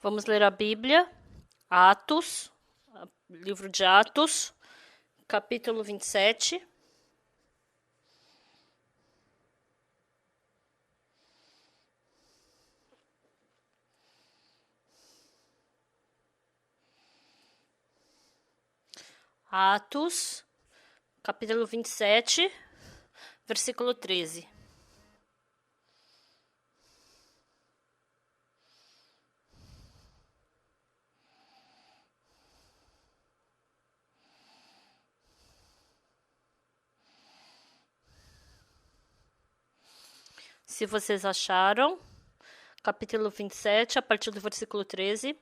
Vamos ler a Bíblia, Atos, livro de Atos, capítulo 27. Atos, capítulo 27, versículo 13. Se vocês acharam, capítulo 27, a partir do versículo 13.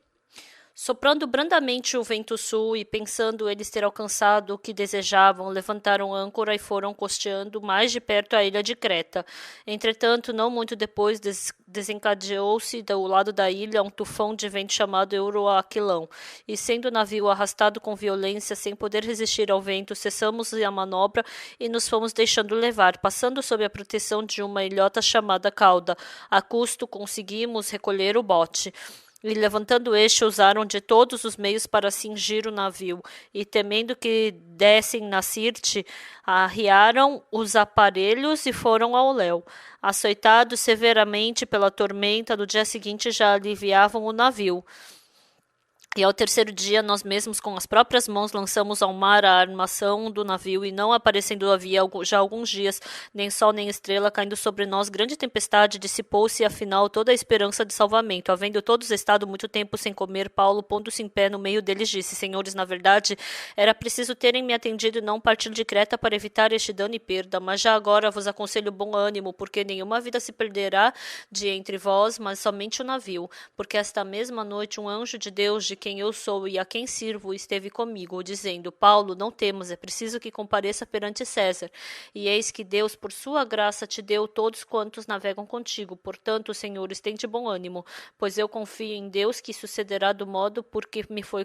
Soprando brandamente o vento sul e pensando eles ter alcançado o que desejavam, levantaram âncora e foram costeando mais de perto a ilha de Creta. Entretanto, não muito depois, desencadeou-se do lado da ilha um tufão de vento chamado Euroaquilão, e sendo o navio arrastado com violência, sem poder resistir ao vento, cessamos a manobra e nos fomos deixando levar, passando sob a proteção de uma ilhota chamada Cauda. A custo conseguimos recolher o bote. E levantando este, usaram de todos os meios para cingir o navio, e temendo que dessem na Sirte, arriaram os aparelhos e foram ao léu. Açoitados severamente pela tormenta, no dia seguinte já aliviavam o navio. E ao terceiro dia, nós mesmos com as próprias mãos lançamos ao mar a armação do navio, e não aparecendo havia já alguns dias, nem sol nem estrela, caindo sobre nós grande tempestade, dissipou-se afinal toda a esperança de salvamento. Havendo todos estado muito tempo sem comer, Paulo, pondo-se em pé no meio deles, disse: Senhores, na verdade, era preciso terem me atendido e não partir de Creta para evitar este dano e perda, mas já agora vos aconselho bom ânimo, porque nenhuma vida se perderá de entre vós, mas somente o navio, porque esta mesma noite um anjo de Deus, de quem eu sou e a quem sirvo, esteve comigo, dizendo: Paulo, não temas, é preciso que compareça perante César. E eis que Deus, por sua graça, te deu todos quantos navegam contigo. Portanto, senhores, tende bom ânimo, pois eu confio em Deus que sucederá do modo porque me foi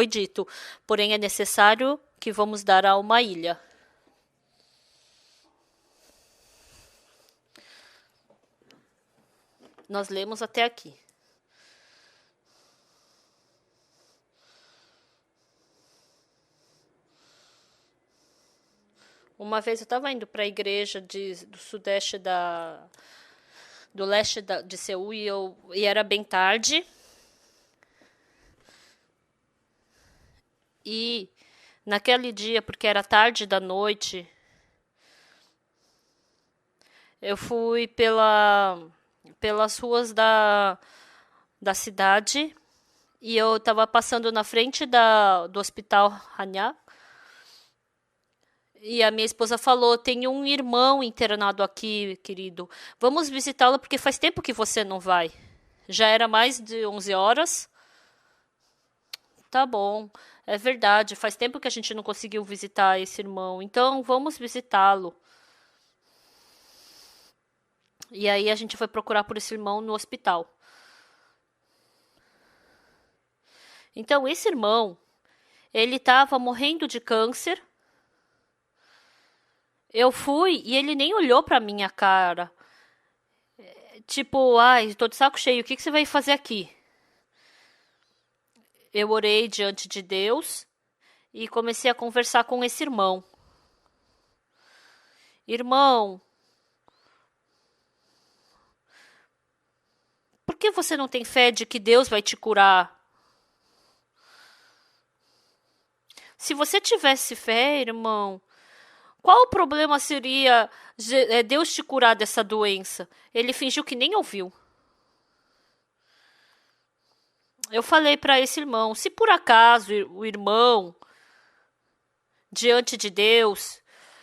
dito. Porém, é necessário que vamos dar a uma ilha. Nós lemos até aqui. Uma vez eu estava indo para a igreja do sudeste do leste de Seul e era bem tarde. E naquele dia, porque era tarde da noite, eu fui pelas ruas da cidade e eu estava passando na frente do hospital Hanyang. E a minha esposa falou: tem um irmão internado aqui, querido. Vamos visitá-lo porque faz tempo que você não vai. Já era mais de 11 horas. Tá bom, é verdade. Faz tempo que a gente não conseguiu visitar esse irmão. Então vamos visitá-lo. E aí a gente foi procurar por esse irmão no hospital. Então esse irmão, ele estava morrendo de câncer. Eu fui e ele nem olhou pra minha cara. Tipo, ai, tô de saco cheio, o que você vai fazer aqui? Eu orei diante de Deus e comecei a conversar com esse irmão. Irmão, por que você não tem fé de que Deus vai te curar? Se você tivesse fé, irmão, qual o problema seria Deus te curar dessa doença? Ele fingiu que nem ouviu. Eu falei para esse irmão: se por acaso o irmão, diante de Deus,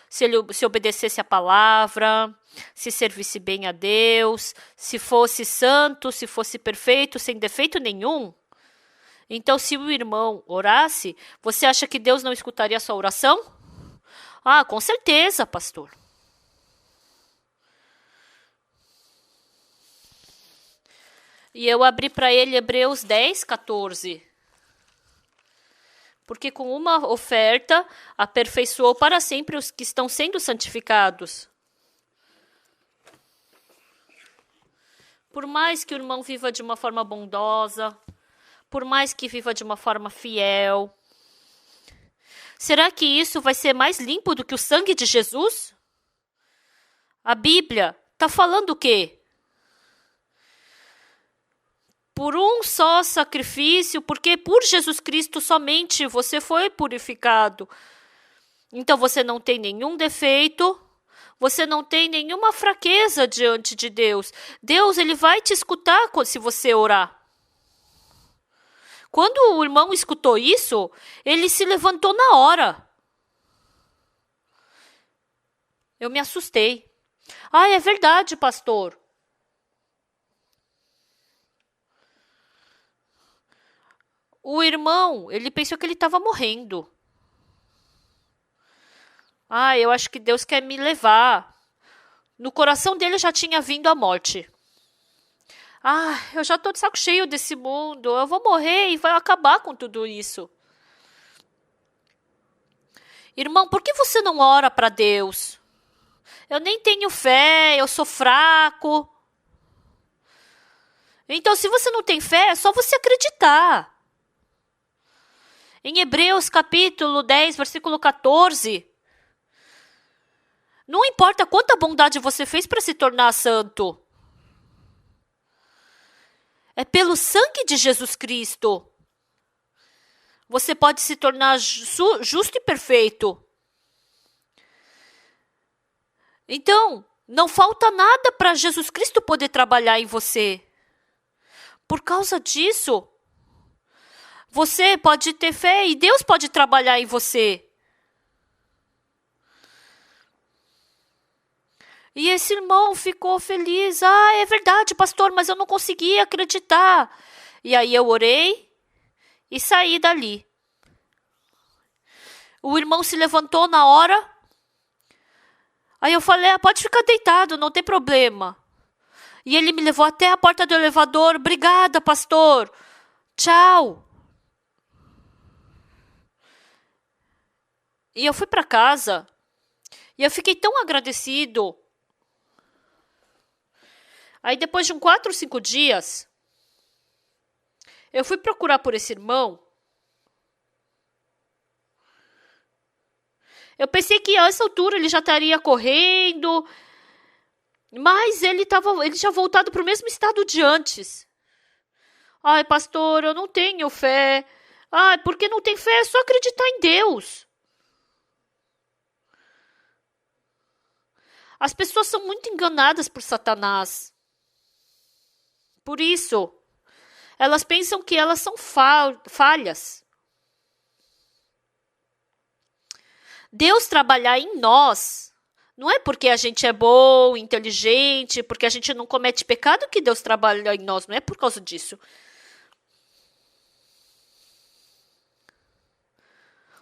se ele se obedecesse a palavra, se servisse bem a Deus, se fosse santo, se fosse perfeito, sem defeito nenhum, então se o irmão orasse, você acha que Deus não escutaria a sua oração? Ah, com certeza, pastor. E eu abri para ele Hebreus 10, 14. Porque com uma oferta aperfeiçoou para sempre os que estão sendo santificados. Por mais que o irmão viva de uma forma bondosa, por mais que viva de uma forma fiel, será que isso vai ser mais limpo do que o sangue de Jesus? A Bíblia está falando o quê? Por um só sacrifício, porque por Jesus Cristo somente você foi purificado. Então você não tem nenhum defeito, você não tem nenhuma fraqueza diante de Deus. Deus, ele vai te escutar se você orar. Quando o irmão escutou isso, ele se levantou na hora. Eu me assustei. Ah, é verdade, pastor. O irmão, ele pensou que ele estava morrendo. Ah, eu acho que Deus quer me levar. No coração dele já tinha vindo a morte. Ah, eu já estou de saco cheio desse mundo. Eu vou morrer e vai acabar com tudo isso. Irmão, por que você não ora para Deus? Eu nem tenho fé, eu sou fraco. Então, se você não tem fé, é só você acreditar. Em Hebreus capítulo 10, versículo 14... Não importa quanta bondade você fez para se tornar santo. É pelo sangue de Jesus Cristo. Você pode se tornar justo e perfeito. Então, não falta nada para Jesus Cristo poder trabalhar em você. Por causa disso, você pode ter fé e Deus pode trabalhar em você. E esse irmão ficou feliz. Ah, é verdade, pastor, mas eu não conseguia acreditar. E aí eu orei e saí dali. O irmão se levantou na hora. Aí eu falei, pode ficar deitado, não tem problema. E ele me levou até a porta do elevador. Obrigada, pastor. Tchau. E eu fui para casa. E eu fiquei tão agradecido. Aí depois de 4 ou 5 dias, eu fui procurar por esse irmão. Eu pensei que a essa altura ele já estaria correndo, mas ele tinha voltado para o mesmo estado de antes. Ai, pastor, eu não tenho fé. Ai, porque não tem fé? É só acreditar em Deus. As pessoas são muito enganadas por Satanás. Por isso, elas pensam que elas são falhas. Deus trabalhar em nós não é porque a gente é bom, inteligente, porque a gente não comete pecado que Deus trabalha em nós. Não é por causa disso.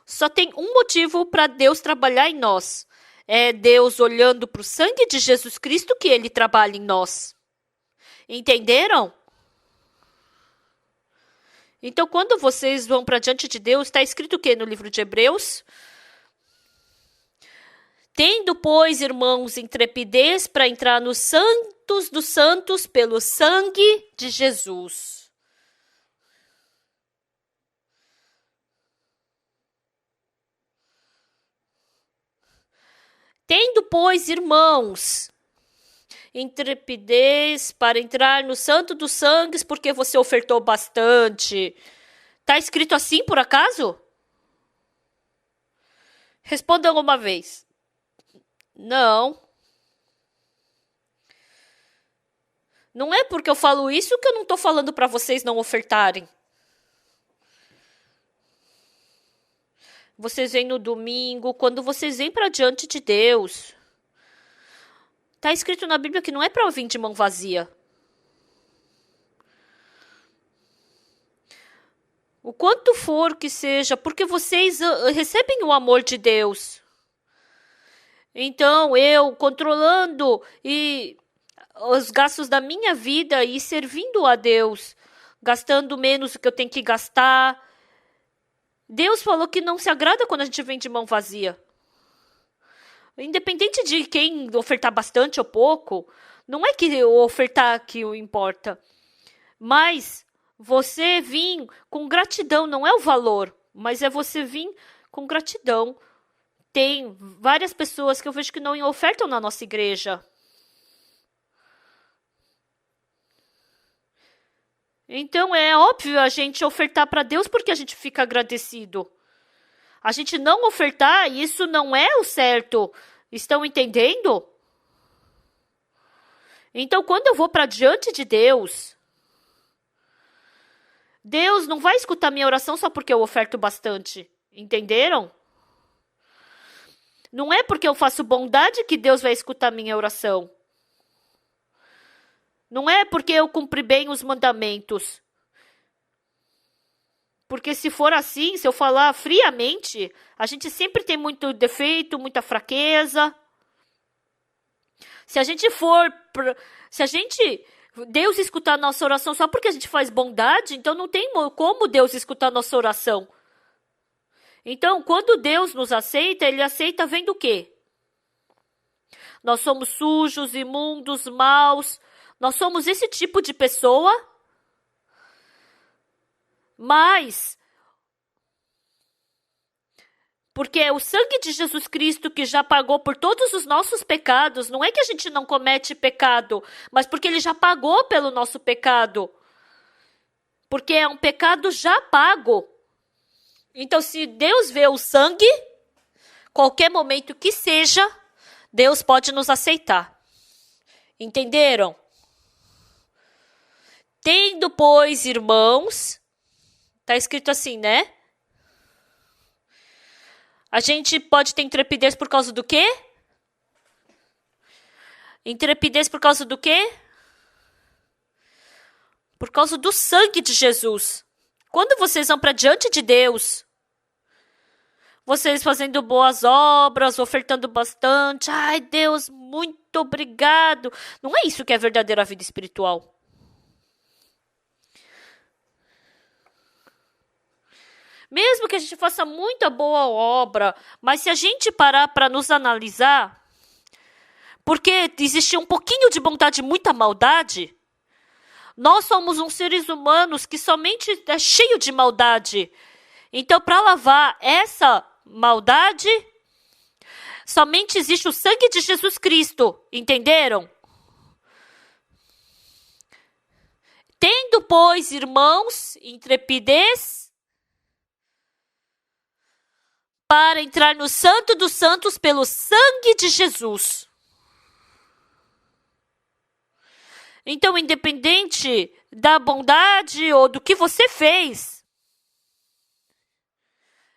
Só tem um motivo para Deus trabalhar em nós. É Deus olhando para o sangue de Jesus Cristo que Ele trabalha em nós. Entenderam? Então, quando vocês vão para diante de Deus, está escrito o que no livro de Hebreus? Tendo, pois, irmãos, intrepidez para entrar nos santos dos santos pelo sangue de Jesus. Tendo, pois, irmãos, intrepidez para entrar no santo dos sangues porque você ofertou bastante. Tá escrito assim por acaso? Responda alguma vez. Não. Não é porque eu falo isso que eu não estou falando para vocês não ofertarem. Vocês vêm no domingo, quando vocês vêm para diante de Deus. Está escrito na Bíblia que não é para vir de mão vazia. O quanto for que seja, porque vocês recebem o amor de Deus. Então, eu controlando os gastos da minha vida e servindo a Deus, gastando menos do que eu tenho que gastar. Deus falou que não se agrada quando a gente vem de mão vazia. Independente de quem ofertar bastante ou pouco, Não é que o ofertar que o importa, mas você vir com gratidão, não é o valor, mas é você vir com gratidão. Tem várias pessoas que eu vejo que não ofertam na nossa igreja. Então é óbvio a gente ofertar para Deus porque a gente fica agradecido. A gente não ofertar, isso não é o certo. Estão entendendo? Então, quando eu vou para diante de Deus, Deus não vai escutar minha oração só porque eu oferto bastante. Entenderam? Não é porque eu faço bondade que Deus vai escutar minha oração. Não é porque eu cumpri bem os mandamentos. Porque se for assim, se eu falar friamente, a gente sempre tem muito defeito, muita fraqueza. Se a gente Deus escutar a nossa oração só porque a gente faz bondade, então não tem como Deus escutar a nossa oração. Então, quando Deus nos aceita, Ele aceita vendo o quê? Nós somos sujos, imundos, maus. Nós somos esse tipo de pessoa. Mas, porque é o sangue de Jesus Cristo que já pagou por todos os nossos pecados. Não é que a gente não comete pecado, mas porque Ele já pagou pelo nosso pecado. Porque é um pecado já pago. Então, se Deus vê o sangue, qualquer momento que seja, Deus pode nos aceitar. Entenderam? Tendo, pois, irmãos, está escrito assim, né? A gente pode ter intrepidez por causa do quê? Intrepidez por causa do quê? Por causa do sangue de Jesus. Quando vocês vão para diante de Deus, vocês fazendo boas obras, ofertando bastante, ai Deus, muito obrigado. Não é isso que é a verdadeira vida espiritual. Mesmo que a gente faça muita boa obra, mas se a gente parar para nos analisar, porque existe um pouquinho de bondade e muita maldade, nós somos uns seres humanos que somente é cheio de maldade. Então, para lavar essa maldade, somente existe o sangue de Jesus Cristo. Entenderam? Tendo, pois, irmãos, intrepidez para entrar no Santo dos Santos pelo sangue de Jesus. Então, independente da bondade ou do que você fez,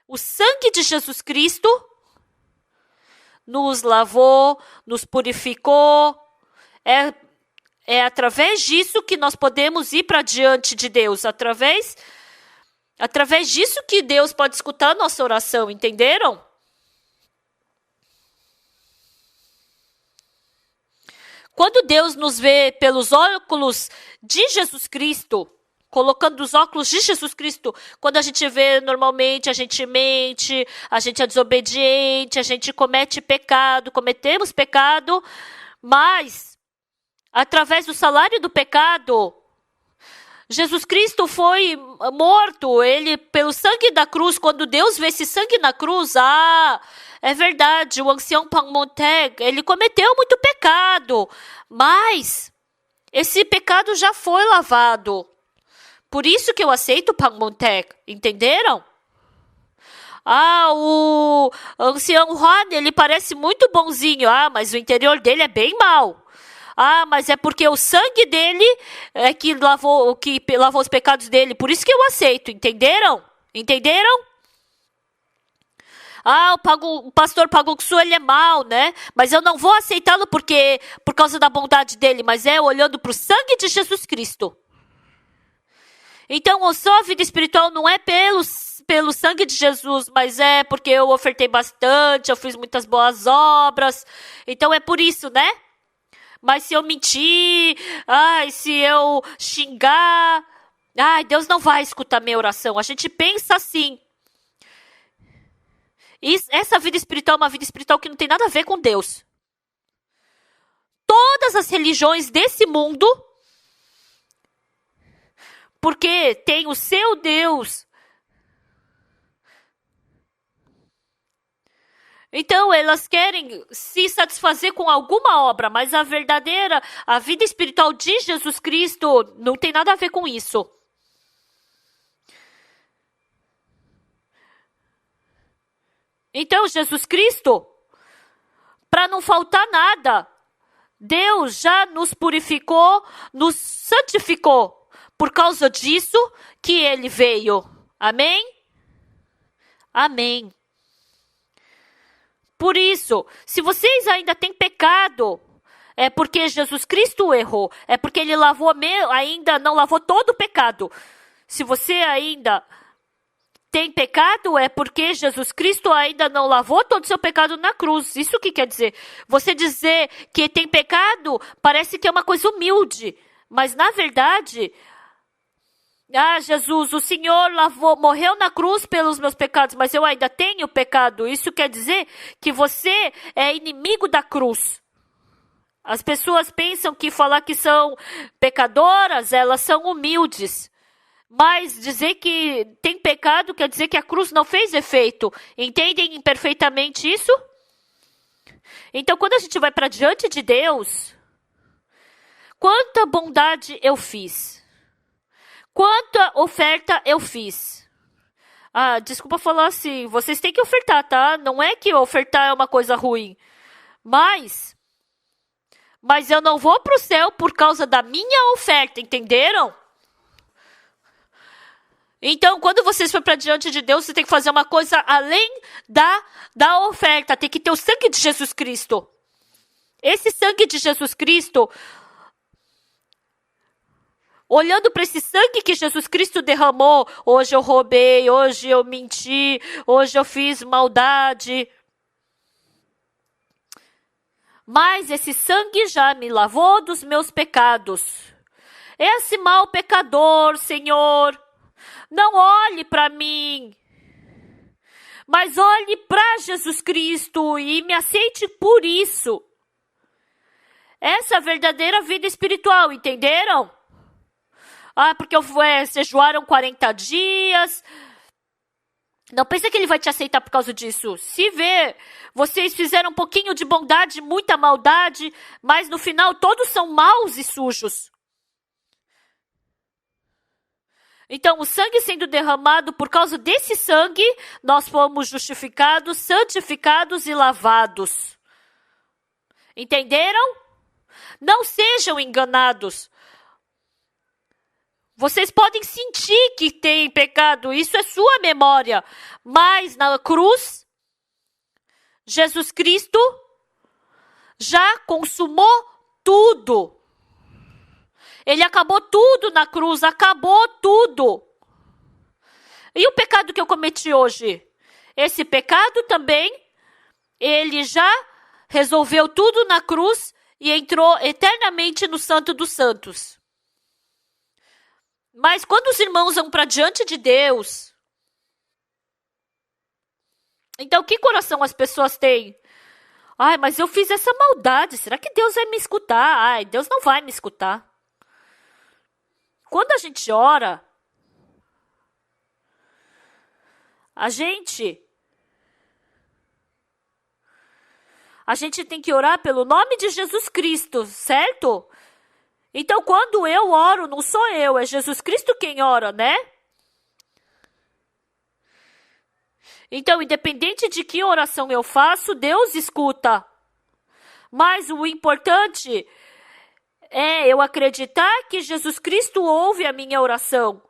o sangue de Jesus Cristo nos lavou, nos purificou. É através disso que nós podemos ir para diante de Deus. Através disso que Deus pode escutar a nossa oração, entenderam? Quando Deus nos vê pelos óculos de Jesus Cristo, colocando os óculos de Jesus Cristo, quando a gente vê normalmente, a gente mente, a gente é desobediente, a gente comete pecado, cometemos pecado, mas através do salário do pecado, Jesus Cristo foi morto, ele pelo sangue da cruz, quando Deus vê esse sangue na cruz, é verdade, o ancião Pangmonteg, ele cometeu muito pecado, mas esse pecado já foi lavado. Por isso que eu aceito o Pangmonteg, entenderam? O ancião Juan, ele parece muito bonzinho, mas o interior dele é bem mau. Mas é porque o sangue dele é que lavou os pecados dele. Por isso que eu aceito, entenderam? Entenderam? O pastor Paguksu, ele é mau, né? Mas eu não vou aceitá-lo por causa da bondade dele, mas é olhando para o sangue de Jesus Cristo. Então, a sua vida espiritual não é pelo sangue de Jesus, mas é porque eu ofertei bastante, eu fiz muitas boas obras. Então, é por isso, né? Mas se eu mentir, se eu xingar, Deus não vai escutar minha oração. A gente pensa assim. Essa vida espiritual é uma vida espiritual que não tem nada a ver com Deus. todas as religiões desse mundo, porque tem o seu Deus. Então, elas querem se satisfazer com alguma obra, mas a verdadeira, a vida espiritual de Jesus Cristo não tem nada a ver com isso. Então, Jesus Cristo, para não faltar nada, Deus já nos purificou, nos santificou. Por causa disso que Ele veio. Amém? Amém. Por isso, se vocês ainda têm pecado, é porque Jesus Cristo errou. É porque Ele ainda não lavou todo o pecado. Se você ainda tem pecado, é porque Jesus Cristo ainda não lavou todo o seu pecado na cruz. Isso que quer dizer? Você dizer que tem pecado parece que é uma coisa humilde. Mas, na verdade, Jesus, o Senhor morreu na cruz pelos meus pecados, mas eu ainda tenho pecado. Isso quer dizer que você é inimigo da cruz. As pessoas pensam que falar que são pecadoras, elas são humildes. Mas dizer que tem pecado quer dizer que a cruz não fez efeito. Entendem perfeitamente isso? Então, quando a gente vai para diante de Deus, quanta bondade eu fiz? Quanta oferta eu fiz? Desculpa falar assim, vocês têm que ofertar, tá? Não é que ofertar é uma coisa ruim. Mas eu não vou para o céu por causa da minha oferta, entenderam? Então, quando vocês forem para diante de Deus, você tem que fazer uma coisa além da oferta. Tem que ter o sangue de Jesus Cristo. Esse sangue de Jesus Cristo, olhando para esse sangue que Jesus Cristo derramou, hoje eu roubei, hoje eu menti, hoje eu fiz maldade. Mas esse sangue já me lavou dos meus pecados. Esse mau pecador, Senhor, não olhe para mim, mas olhe para Jesus Cristo e me aceite por isso. Essa é a verdadeira vida espiritual, entenderam? Porque vocês jejuaram 40 dias. Não pensa que ele vai te aceitar por causa disso. Se vê, vocês fizeram um pouquinho de bondade, muita maldade, mas no final todos são maus e sujos. Então, o sangue sendo derramado, por causa desse sangue, nós fomos justificados, santificados e lavados. Entenderam? Não sejam enganados. Vocês podem sentir que tem pecado, isso é sua memória. Mas na cruz, Jesus Cristo já consumou tudo. Ele acabou tudo na cruz, acabou tudo. E o pecado que eu cometi hoje? Esse pecado também, ele já resolveu tudo na cruz e entrou eternamente no Santo dos Santos. Mas quando os irmãos vão para diante de Deus, então que coração as pessoas têm? Mas eu fiz essa maldade, será que Deus vai me escutar? Deus não vai me escutar. Quando a gente ora, a gente tem que orar pelo nome de Jesus Cristo, certo? Então, quando eu oro, não sou eu, é Jesus Cristo quem ora, né? Então, independente de que oração eu faço, Deus escuta. Mas o importante é eu acreditar que Jesus Cristo ouve a minha oração.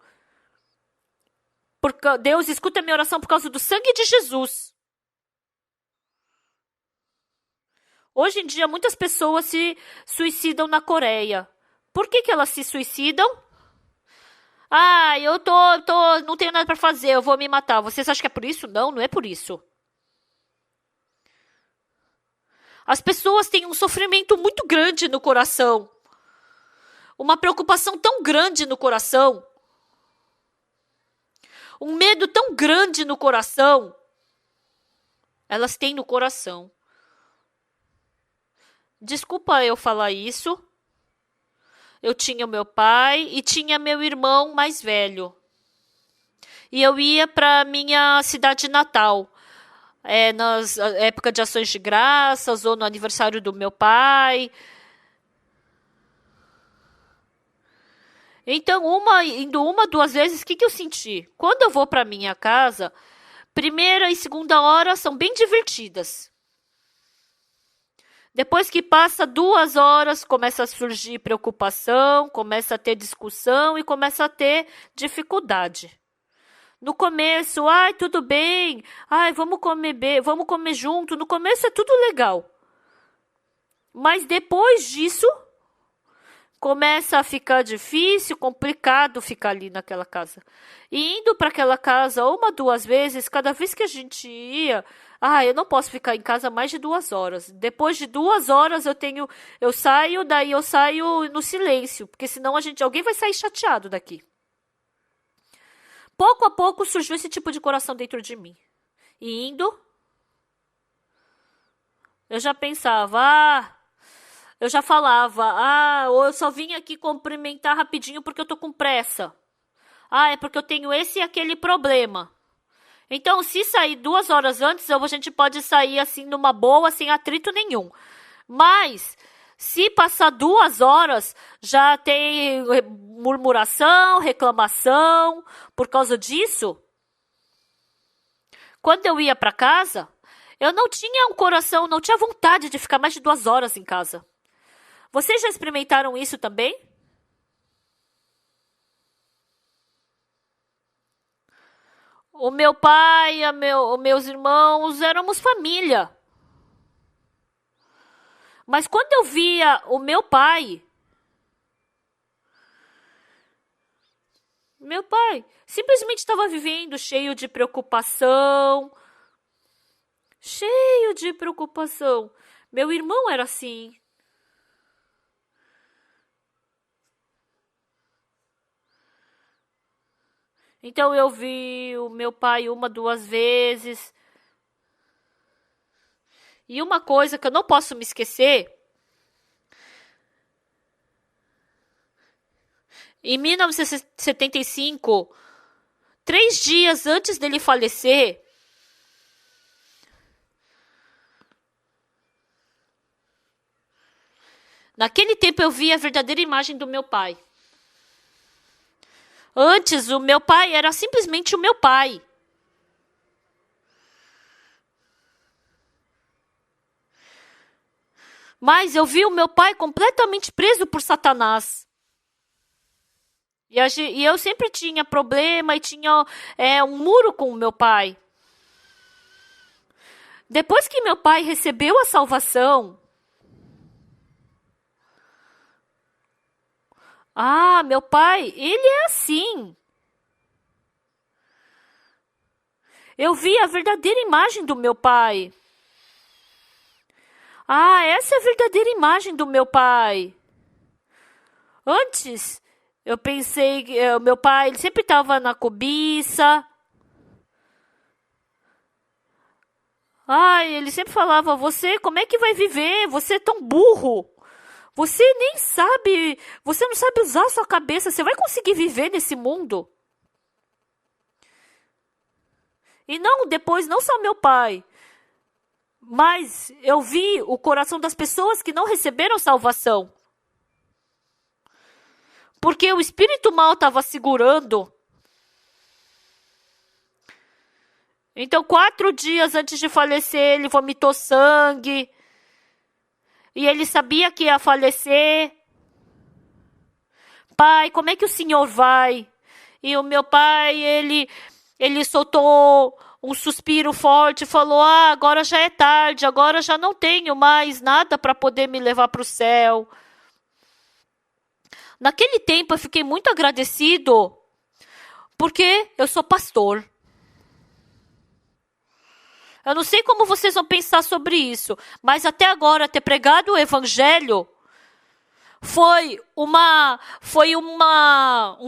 Porque Deus escuta a minha oração por causa do sangue de Jesus. Hoje em dia, muitas pessoas se suicidam na Coreia. Por que elas se suicidam? Eu não tenho nada para fazer, eu vou me matar. Vocês acham que é por isso? Não, não é por isso. As pessoas têm um sofrimento muito grande no coração. Uma preocupação tão grande no coração. Um medo tão grande no coração. Elas têm no coração. Desculpa eu falar isso. Eu tinha o meu pai e tinha meu irmão mais velho. E eu ia para minha cidade natal, nas épocas de ações de graças ou no aniversário do meu pai. Então, indo uma, duas vezes, o que eu senti? Quando eu vou para minha casa, primeira e segunda hora são bem divertidas. Depois que passa 2 horas, começa a surgir preocupação, começa a ter discussão e começa a ter dificuldade. No começo, ai, tudo bem, ai, vamos comer junto. No começo é tudo legal. Mas depois disso, começa a ficar difícil, complicado ficar ali naquela casa. E indo para aquela casa uma, duas vezes, cada vez que a gente ia, eu não posso ficar em casa mais de 2 horas. Depois de 2 horas eu saio, daí eu saio no silêncio, porque senão alguém vai sair chateado daqui. Pouco a pouco surgiu esse tipo de coração dentro de mim. E indo, eu já pensava, eu já falava, eu só vim aqui cumprimentar rapidinho porque eu tô com pressa. É porque eu tenho esse e aquele problema. Então, se sair 2 horas antes, a gente pode sair assim numa boa, sem atrito nenhum. Mas, se passar 2 horas, já tem murmuração, reclamação. Por causa disso, quando eu ia para casa, eu não tinha um coração, não tinha vontade de ficar mais de 2 horas em casa. Vocês já experimentaram isso também? O meu pai, os meus irmãos, éramos família. Mas quando eu via o meu pai simplesmente estava vivendo cheio de preocupação. Cheio de preocupação. Meu irmão era assim. Então eu vi o meu pai uma, duas vezes. E uma coisa que eu não posso me esquecer, em 1975, 3 dias antes dele falecer, naquele tempo eu vi a verdadeira imagem do meu pai. Antes, o meu pai era simplesmente o meu pai. Mas eu vi o meu pai completamente preso por Satanás. E eu sempre tinha problema e tinha um muro com o meu pai. Depois que meu pai recebeu a salvação, meu pai, ele é assim. Eu vi a verdadeira imagem do meu pai. Essa é a verdadeira imagem do meu pai. Antes, eu pensei que o meu pai ele sempre estava na cobiça. Ele sempre falava, você, como é que vai viver? Você é tão burro. Você nem sabe, você não sabe usar a sua cabeça. Você vai conseguir viver nesse mundo? E não, depois, não só meu pai, mas eu vi o coração das pessoas que não receberam salvação. Porque o espírito mal estava segurando. Então, 4 dias antes de falecer, ele vomitou sangue. E ele sabia que ia falecer. Pai, como é que o senhor vai? E o meu pai, ele soltou um suspiro forte e falou, agora já é tarde, agora já não tenho mais nada para poder me levar para o céu. Naquele tempo eu fiquei muito agradecido, porque eu sou pastor. Eu não sei como vocês vão pensar sobre isso, mas até agora ter pregado o evangelho foi um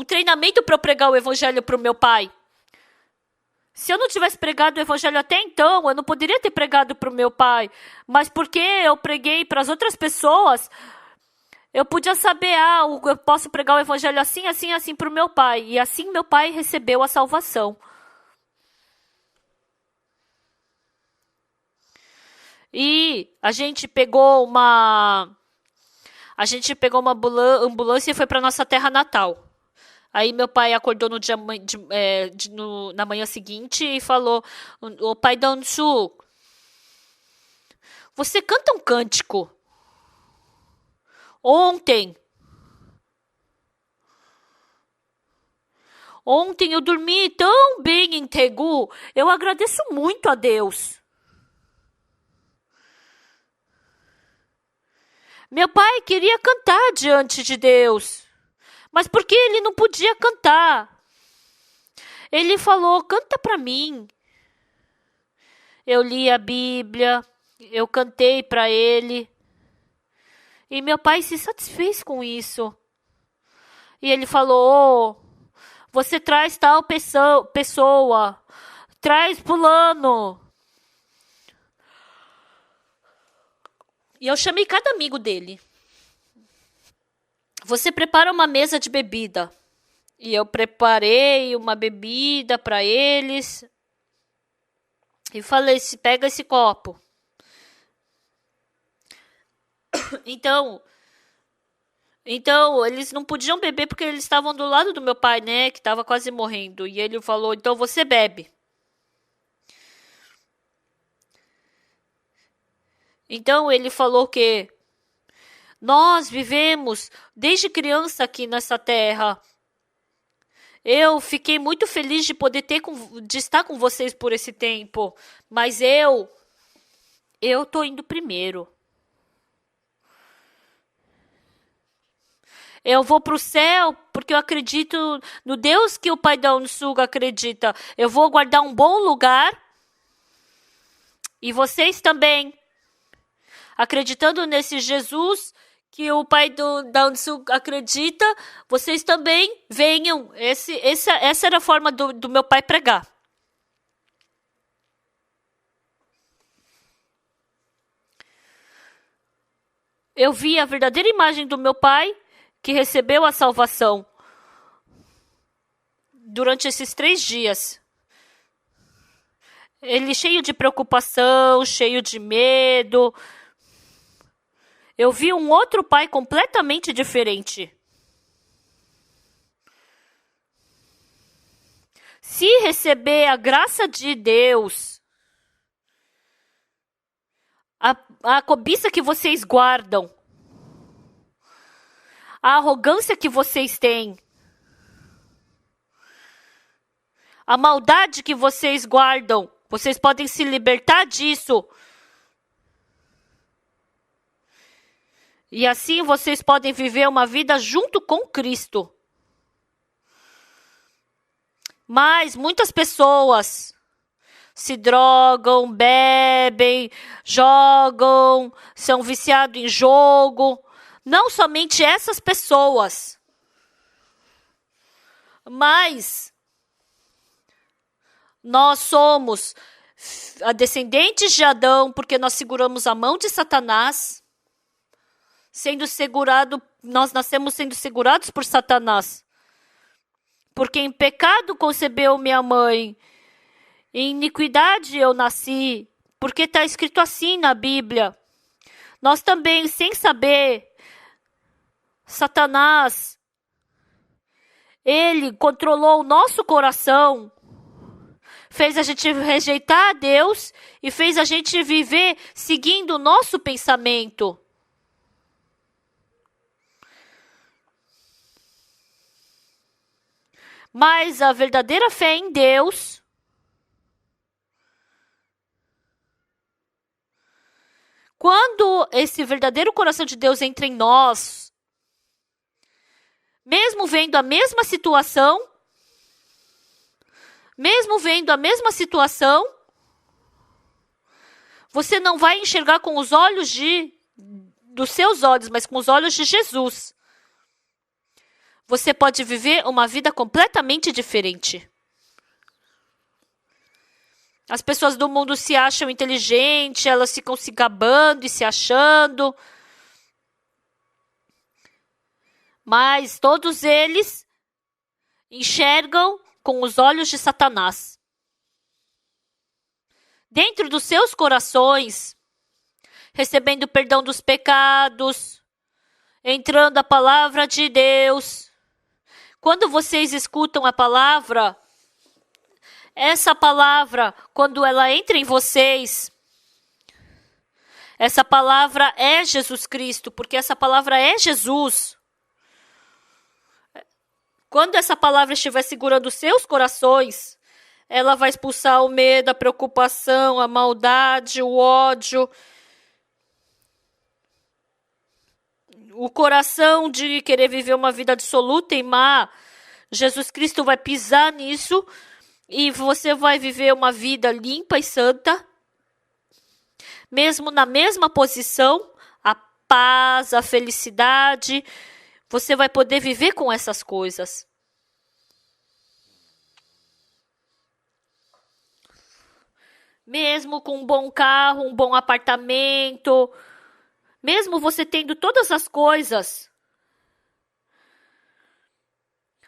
treinamento para eu pregar o evangelho para o meu pai. Se eu não tivesse pregado o evangelho até então, eu não poderia ter pregado para o meu pai. Mas porque eu preguei para as outras pessoas, eu podia saber, eu posso pregar o evangelho assim, assim, assim para o meu pai. E assim meu pai recebeu a salvação. E a gente pegou uma ambulância e foi para nossa terra natal. Aí meu pai acordou no dia, na manhã seguinte e falou: "Ô pai Dansu, você canta um cântico. Ontem eu dormi tão bem em Tegu. Eu agradeço muito a Deus." Meu pai queria cantar diante de Deus, mas por que ele não podia cantar? Ele falou: "Canta para mim." Eu li a Bíblia, eu cantei para ele. E meu pai se satisfez com isso. E ele falou: você traz tal pessoa, traz fulano. E eu chamei cada amigo dele. Você prepara uma mesa de bebida. E eu preparei uma bebida para eles. E falei: pega esse copo. Então, eles não podiam beber porque eles estavam do lado do meu pai, né? Que estava quase morrendo. E ele falou: então você bebe. Então ele falou que nós vivemos desde criança aqui nessa terra. Eu fiquei muito feliz de poder de estar com vocês por esse tempo. Mas eu tô indo primeiro. Eu vou para o céu porque eu acredito no Deus que o pai da Unsuga acredita. Eu vou guardar um bom lugar. E vocês também. Acreditando nesse Jesus que o pai da Unsuga acredita, vocês também venham. Essa era a forma do meu pai pregar. Eu vi a verdadeira imagem do meu pai que recebeu a salvação durante esses 3 dias. Ele cheio de preocupação, cheio de medo. Eu vi um outro pai completamente diferente. Se receber a graça de Deus, a cobiça que vocês guardam, a arrogância que vocês têm, a maldade que vocês guardam, vocês podem se libertar disso. E assim vocês podem viver uma vida junto com Cristo. Mas muitas pessoas se drogam, bebem, jogam, são viciados em jogo. Não somente essas pessoas, mas nós somos descendentes de Adão porque nós seguramos a mão de Satanás. Nós nascemos sendo segurados por Satanás. Porque em pecado concebeu minha mãe, em iniquidade eu nasci, porque está escrito assim na Bíblia. Nós também, sem saber, Satanás, ele controlou o nosso coração, fez a gente rejeitar a Deus e fez a gente viver seguindo o nosso pensamento. Mas a verdadeira fé em Deus quando esse verdadeiro coração de Deus entra em nós, mesmo vendo a mesma situação, você não vai enxergar com os olhos dos seus olhos, mas com os olhos de Jesus. Você pode viver uma vida completamente diferente. As pessoas do mundo se acham inteligentes, elas ficam se gabando e se achando. Mas todos eles enxergam com os olhos de Satanás. Dentro dos seus corações, recebendo o perdão dos pecados, entrando a palavra de Deus. Quando vocês escutam a palavra, essa palavra, quando ela entra em vocês, essa palavra é Jesus Cristo, porque essa palavra é Jesus. Quando essa palavra estiver segurando os seus corações, ela vai expulsar o medo, a preocupação, a maldade, o ódio. O coração de querer viver uma vida dissoluta e má. Jesus Cristo vai pisar nisso e você vai viver uma vida limpa e santa. Mesmo na mesma posição, a paz, a felicidade, você vai poder viver com essas coisas. Mesmo com um bom carro, um bom apartamento, mesmo você tendo todas as coisas,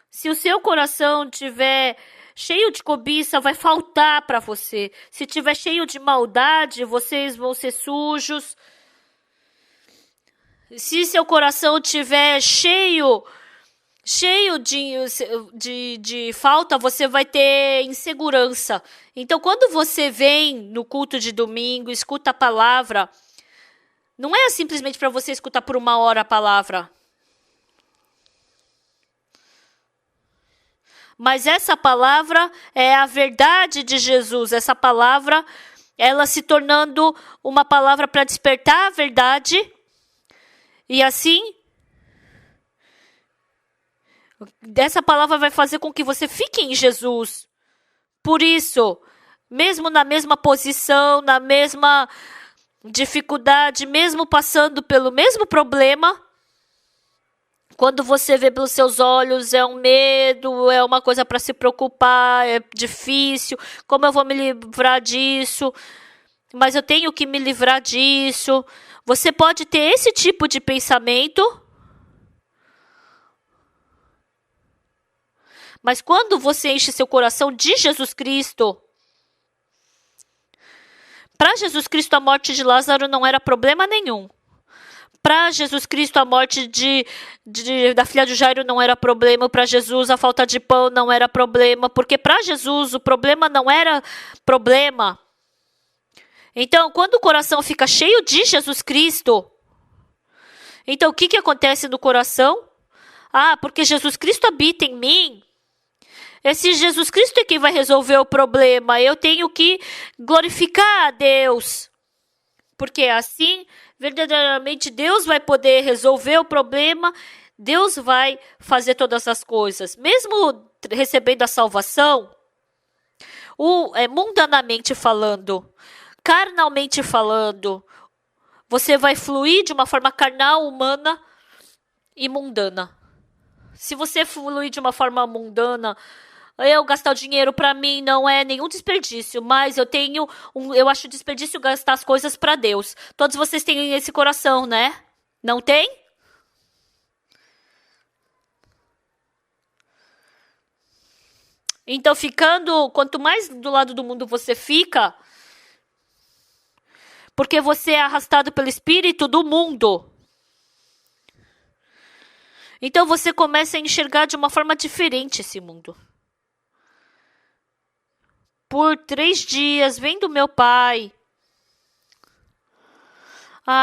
se o seu coração estiver cheio de cobiça, vai faltar para você. Se estiver cheio de maldade, vocês vão ser sujos. Se seu coração estiver cheio de falta, você vai ter insegurança. Então, quando você vem no culto de domingo, escuta a palavra, não é simplesmente para você escutar por 1 hora a palavra. Mas essa palavra é a verdade de Jesus. Essa palavra, ela se tornando uma palavra para despertar a verdade. E assim, essa palavra vai fazer com que você fique em Jesus. Por isso, mesmo na mesma posição, na mesma dificuldade, mesmo passando pelo mesmo problema, quando você vê pelos seus olhos, é um medo, é uma coisa para se preocupar, é difícil, como eu vou me livrar disso? Mas eu tenho que me livrar disso. Você pode ter esse tipo de pensamento, mas quando você enche seu coração de Jesus Cristo, para Jesus Cristo a morte de Lázaro não era problema nenhum. Para Jesus Cristo a morte da filha de Jairo não era problema. Para Jesus a falta de pão não era problema. Porque para Jesus o problema não era problema. Então, quando o coração fica cheio de Jesus Cristo, então o que acontece no coração? Porque Jesus Cristo habita em mim. Esse Jesus Cristo é quem vai resolver o problema. Eu tenho que glorificar a Deus. Porque assim, verdadeiramente, Deus vai poder resolver o problema. Deus vai fazer todas as coisas. Mesmo recebendo a salvação, mundanamente falando, carnalmente falando, você vai fluir de uma forma carnal, humana e mundana. Se você fluir de uma forma mundana, eu gastar o dinheiro para mim não é nenhum desperdício, mas eu acho desperdício gastar as coisas para Deus. Todos vocês têm esse coração, né? Não tem? Então, quanto mais do lado do mundo você fica, porque você é arrastado pelo espírito do mundo. Então você começa a enxergar de uma forma diferente esse mundo. Por 3 dias, vendo meu pai.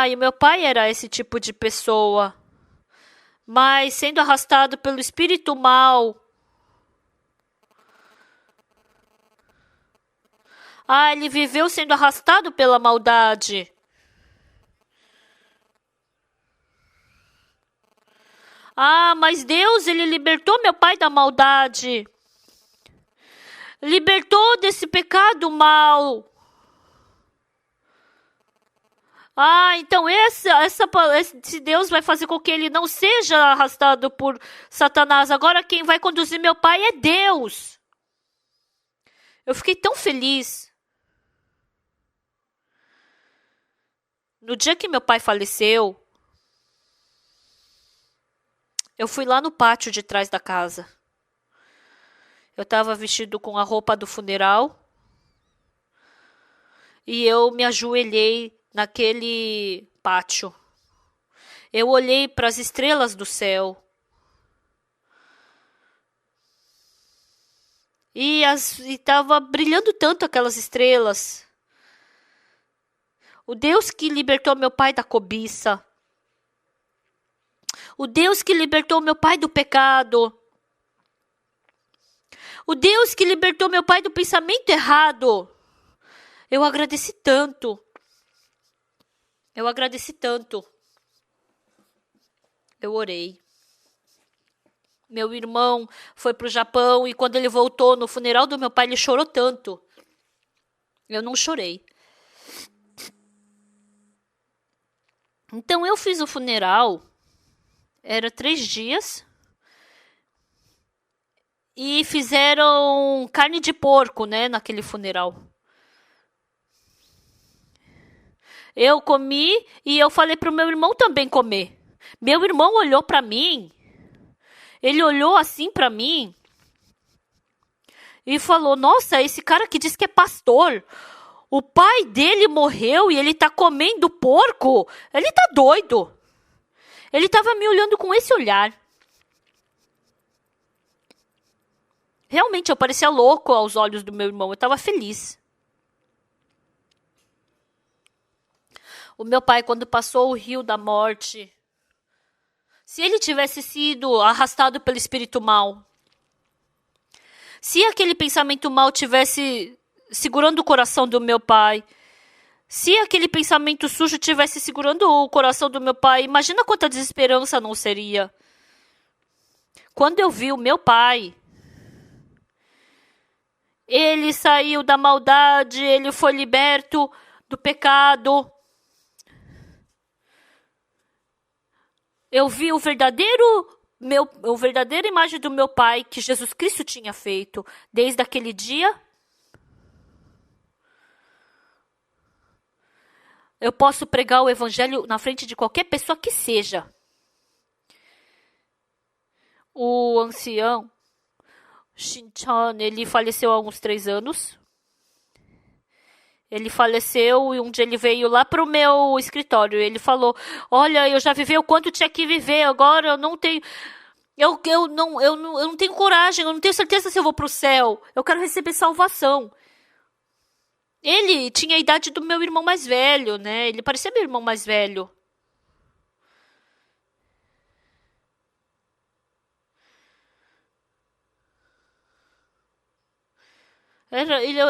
E o meu pai era esse tipo de pessoa. Mas sendo arrastado pelo espírito mal. Ele viveu sendo arrastado pela maldade. Mas Deus, ele libertou meu pai da maldade. Libertou desse pecado mal. Então esse Deus vai fazer com que ele não seja arrastado por Satanás. Agora quem vai conduzir meu pai é Deus. Eu fiquei tão feliz. No dia que meu pai faleceu, eu fui lá no pátio de trás da casa. Eu estava vestido com a roupa do funeral e eu me ajoelhei naquele pátio. Eu olhei para as estrelas do céu. E estava brilhando tanto aquelas estrelas. O Deus que libertou meu pai da cobiça. O Deus que libertou meu pai do pecado. O Deus que libertou meu pai do pensamento errado. Eu agradeci tanto. Eu agradeci tanto. Eu orei. Meu irmão foi para o Japão e quando ele voltou no funeral do meu pai, ele chorou tanto. Eu não chorei. Então eu fiz o funeral. Era 3 dias. E fizeram carne de porco, né, naquele funeral. Eu comi e eu falei pro meu irmão também comer. Meu irmão olhou para mim. Ele olhou assim para mim e falou: "Nossa, esse cara que diz que é pastor, o pai dele morreu e ele tá comendo porco? Ele tá doido." Ele tava me olhando com esse olhar. Realmente eu parecia louco aos olhos do meu irmão. Eu tava feliz. O meu pai, quando passou o rio da morte, se ele tivesse sido arrastado pelo espírito mal, se aquele pensamento mal tivesse segurando o coração do meu pai, se aquele pensamento sujo tivesse segurando o coração do meu pai, imagina quanta desesperança não seria. Quando eu vi o meu pai, ele saiu da maldade, ele foi liberto do pecado. Eu vi a verdadeira imagem do meu pai que Jesus Cristo tinha feito. Desde aquele dia, eu posso pregar o evangelho na frente de qualquer pessoa que seja. O ancião Shin-chan, ele faleceu há uns 3 anos. Ele faleceu e um dia ele veio lá pro meu escritório. Ele falou: "Olha, eu já vivi o quanto tinha que viver, agora eu não tenho... eu não tenho coragem, eu não tenho certeza se eu vou pro céu. Eu quero receber salvação." Ele tinha a idade do meu irmão mais velho, né? Ele parecia meu irmão mais velho.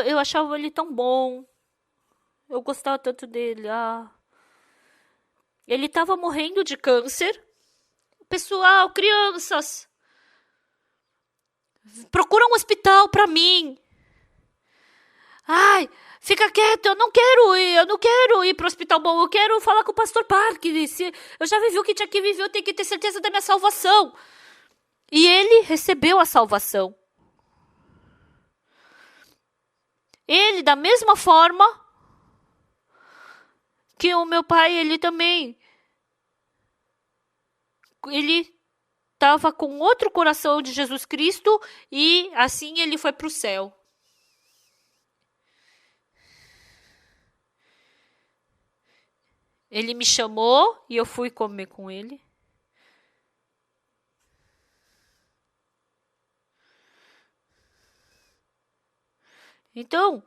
Eu achava ele tão bom. Eu gostava tanto dele. Ele estava morrendo de câncer. Pessoal, crianças, procura um hospital para mim. Ai, fica quieto, eu não quero ir pro hospital bom, eu quero falar com o pastor Parker. Eu já vivi o que tinha que viver, eu tenho que ter certeza da minha salvação. E ele recebeu a salvação. Ele, da mesma forma que o meu pai, ele também. Ele estava com outro coração de Jesus Cristo e assim ele foi para o céu. Ele me chamou e eu fui comer com ele. Então,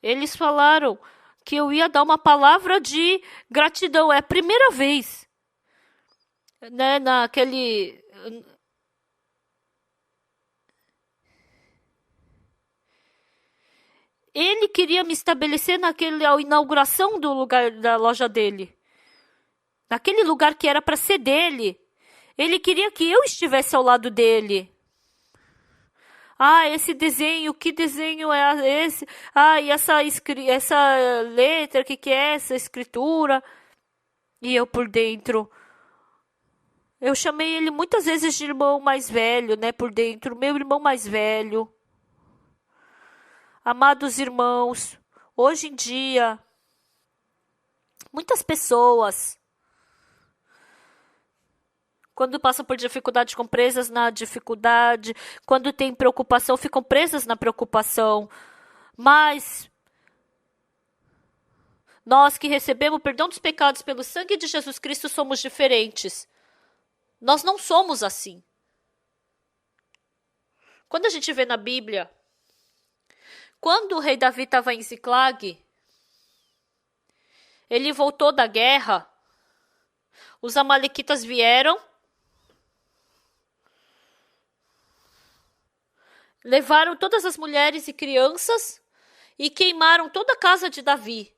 eles falaram que eu ia dar uma palavra de gratidão. É a primeira vez, né, naquele... Ele queria me estabelecer a inauguração do lugar da loja dele. Naquele lugar que era para ser dele. Ele queria que eu estivesse ao lado dele. Esse desenho, que desenho é esse? E essa letra, que é essa escritura? E eu por dentro. Eu chamei ele muitas vezes de irmão mais velho, né? Por dentro, meu irmão mais velho. Amados irmãos, hoje em dia, muitas pessoas, quando passam por dificuldade, ficam presas na dificuldade. Quando tem preocupação, ficam presas na preocupação. Mas nós que recebemos o perdão dos pecados pelo sangue de Jesus Cristo somos diferentes. Nós não somos assim. Quando a gente vê na Bíblia, quando o rei Davi estava em Ziclag, ele voltou da guerra, os amalequitas vieram, levaram todas as mulheres e crianças e queimaram toda a casa de Davi.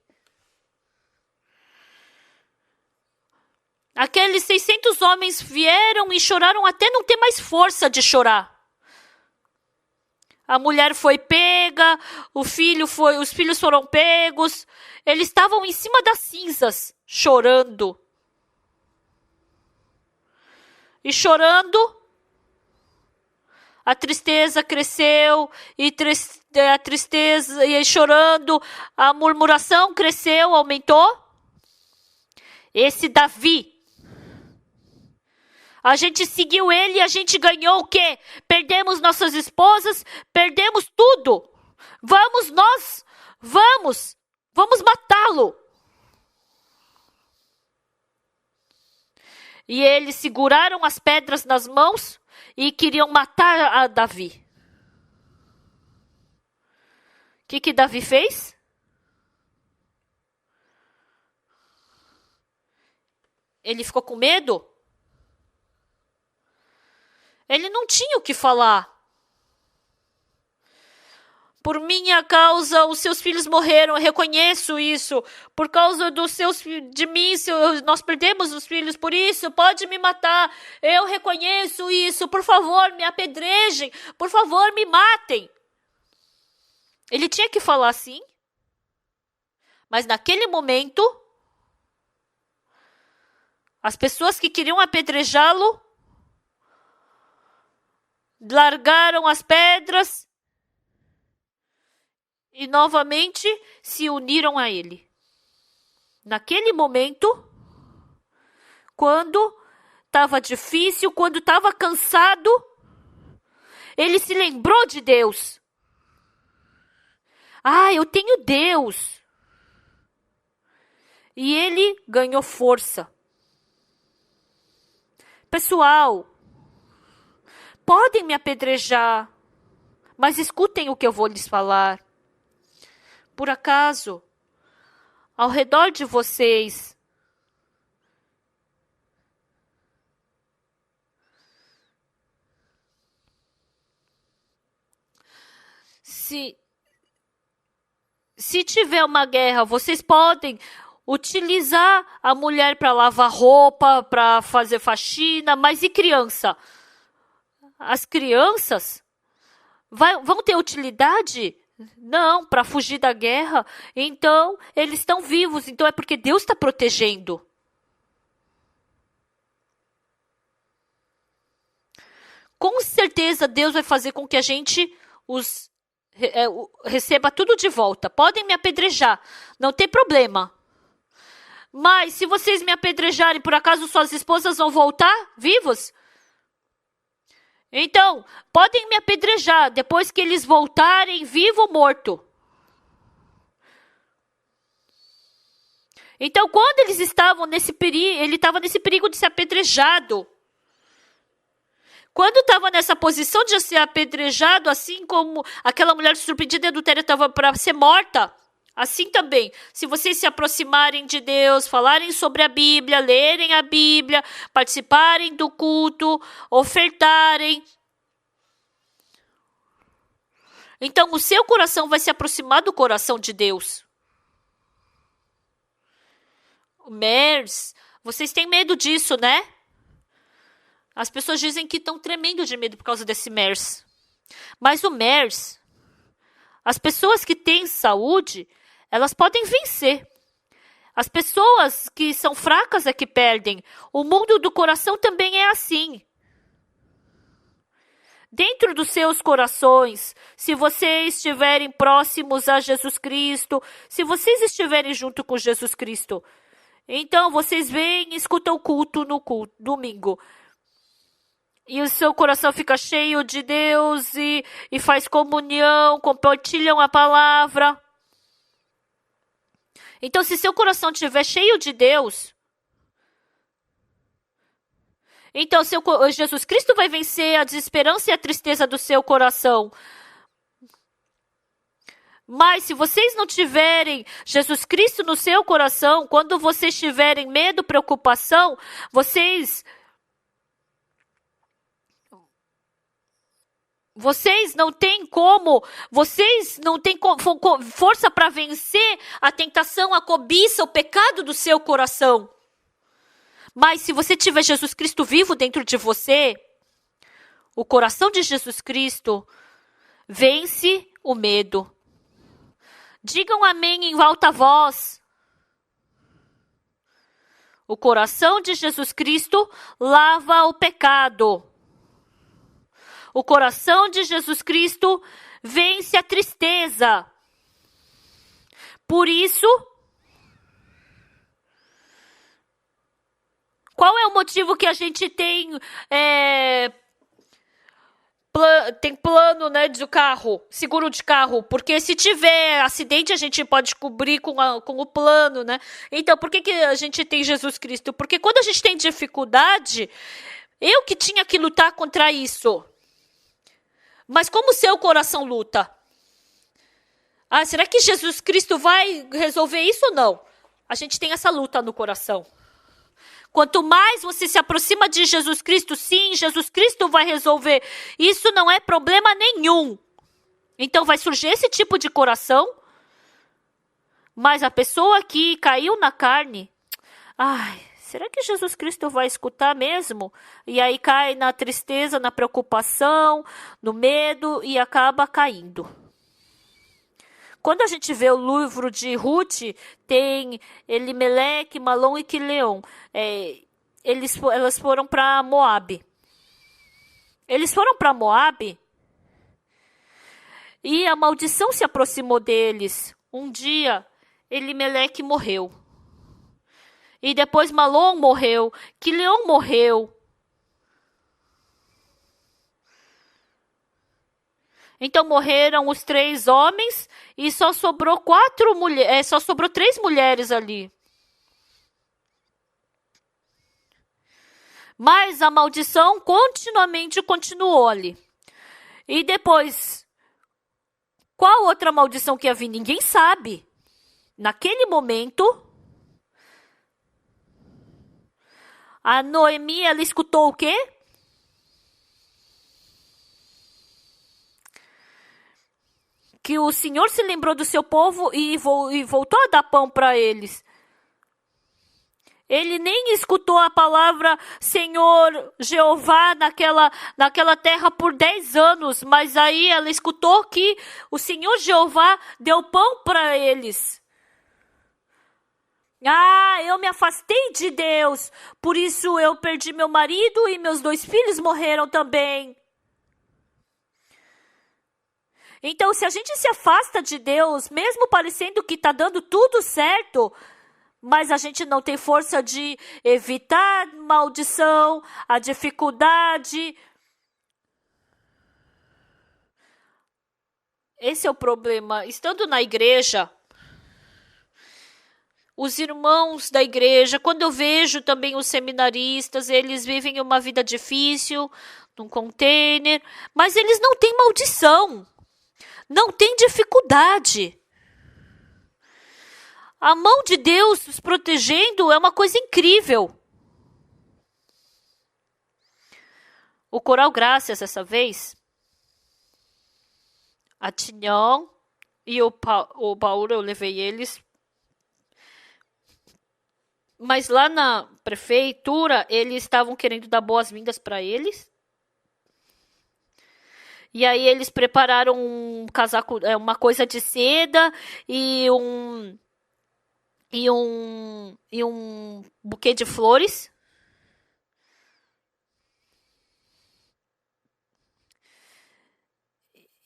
Aqueles 600 homens vieram e choraram até não ter mais força de chorar. A mulher foi pega, os filhos foram pegos. Eles estavam em cima das cinzas, chorando. E chorando, a tristeza cresceu, a tristeza, e chorando, a murmuração cresceu, aumentou. Esse Davi, a gente seguiu ele e a gente ganhou o quê? Perdemos nossas esposas, perdemos tudo. Vamos matá-lo. E eles seguraram as pedras nas mãos e queriam matar a Davi. O que Davi fez? Ele ficou com medo? Ele não tinha o que falar. Por minha causa, os seus filhos morreram, eu reconheço isso. Por causa de mim, nós perdemos os filhos, por isso, pode me matar. Eu reconheço isso, por favor, me apedrejem, por favor, me matem. Ele tinha que falar assim. Mas naquele momento, as pessoas que queriam apedrejá-lo largaram as pedras e novamente se uniram a ele. Naquele momento, quando estava difícil, quando estava cansado, ele se lembrou de Deus. Eu tenho Deus. E ele ganhou força. Pessoal, podem me apedrejar, mas escutem o que eu vou lhes falar. Por acaso, ao redor de vocês, se tiver uma guerra, vocês podem utilizar a mulher para lavar roupa, para fazer faxina, mas e criança? As crianças vão ter utilidade? Não, para fugir da guerra. Então, eles estão vivos. Então, é porque Deus está protegendo. Com certeza, Deus vai fazer com que a gente receba tudo de volta. Podem me apedrejar, não tem problema. Mas, se vocês me apedrejarem, por acaso suas esposas vão voltar vivos? Então, podem me apedrejar depois que eles voltarem, vivo ou morto. Então, quando eles estavam ele estava nesse perigo de ser apedrejado. Quando estava nessa posição de ser apedrejado, assim como aquela mulher surpreendida e adultéria estava para ser morta, assim também, se vocês se aproximarem de Deus, falarem sobre a Bíblia, lerem a Bíblia, participarem do culto, ofertarem, então o seu coração vai se aproximar do coração de Deus. O MERS, vocês têm medo disso, né? As pessoas dizem que estão tremendo de medo por causa desse MERS. Mas o MERS, as pessoas que têm saúde, elas podem vencer. As pessoas que são fracas é que perdem. O mundo do coração também é assim. dentro dos seus corações, se vocês estiverem próximos a Jesus Cristo, se vocês estiverem junto com Jesus Cristo, então vocês vêm e escutam o culto no domingo. E o seu coração fica cheio de Deus e faz comunhão, compartilham a palavra. Então, se seu coração estiver cheio de Deus, então Jesus Cristo vai vencer a desesperança e a tristeza do seu coração. Mas se vocês não tiverem Jesus Cristo no seu coração, quando vocês tiverem medo, preocupação, vocês não têm força para vencer a tentação, a cobiça, o pecado do seu coração. Mas se você tiver Jesus Cristo vivo dentro de você, o coração de Jesus Cristo vence o medo. Digam amém em alta voz. O coração de Jesus Cristo lava o pecado. O coração de Jesus Cristo vence a tristeza. Por isso, qual é o motivo que a gente tem plano, né, de carro, seguro de carro? Porque se tiver acidente, a gente pode cobrir com o plano, né? Então, por que a gente tem Jesus Cristo? Porque quando a gente tem dificuldade, eu que tinha que lutar contra isso. Mas como o seu coração luta? Será que Jesus Cristo vai resolver isso ou não? A gente tem essa luta no coração. Quanto mais você se aproxima de Jesus Cristo, sim, Jesus Cristo vai resolver. Isso não é problema nenhum. Então vai surgir esse tipo de coração. Mas a pessoa que caiu na carne, será que Jesus Cristo vai escutar mesmo? E aí cai na tristeza, na preocupação, no medo e acaba caindo. Quando a gente vê o livro de Ruth, tem Elimeleque, Malom e Quileon. Elas foram para Moabe. Eles foram para Moabe e a maldição se aproximou deles. Um dia, Elimeleque morreu. E depois Malom morreu. Quileon morreu. Então morreram os 3 homens e só sobrou 3 mulheres ali. Mas a maldição continuamente continuou ali. E depois, qual outra maldição que havia? Ninguém sabe. Naquele momento, a Noemi, ela escutou o quê? Que o Senhor se lembrou do seu povo e voltou a dar pão para eles. Ele nem escutou a palavra Senhor Jeová naquela terra por 10 anos, mas aí ela escutou que o Senhor Jeová deu pão para eles. Eu me afastei de Deus, por isso eu perdi meu marido e meus 2 filhos morreram também. Então, se a gente se afasta de Deus, mesmo parecendo que está dando tudo certo, mas a gente não tem força de evitar maldição, a dificuldade. Esse é o problema. Estando na igreja, os irmãos da igreja, quando eu vejo também os seminaristas, eles vivem uma vida difícil, num container, mas eles não têm maldição. Não tem dificuldade. A mão de Deus os protegendo é uma coisa incrível. O Coral Graças, dessa vez, a Tinhão e o Paulo, eu levei eles. Mas lá na prefeitura, eles estavam querendo dar boas-vindas para eles. E aí eles prepararam um casaco, uma coisa de seda e um buquê de flores.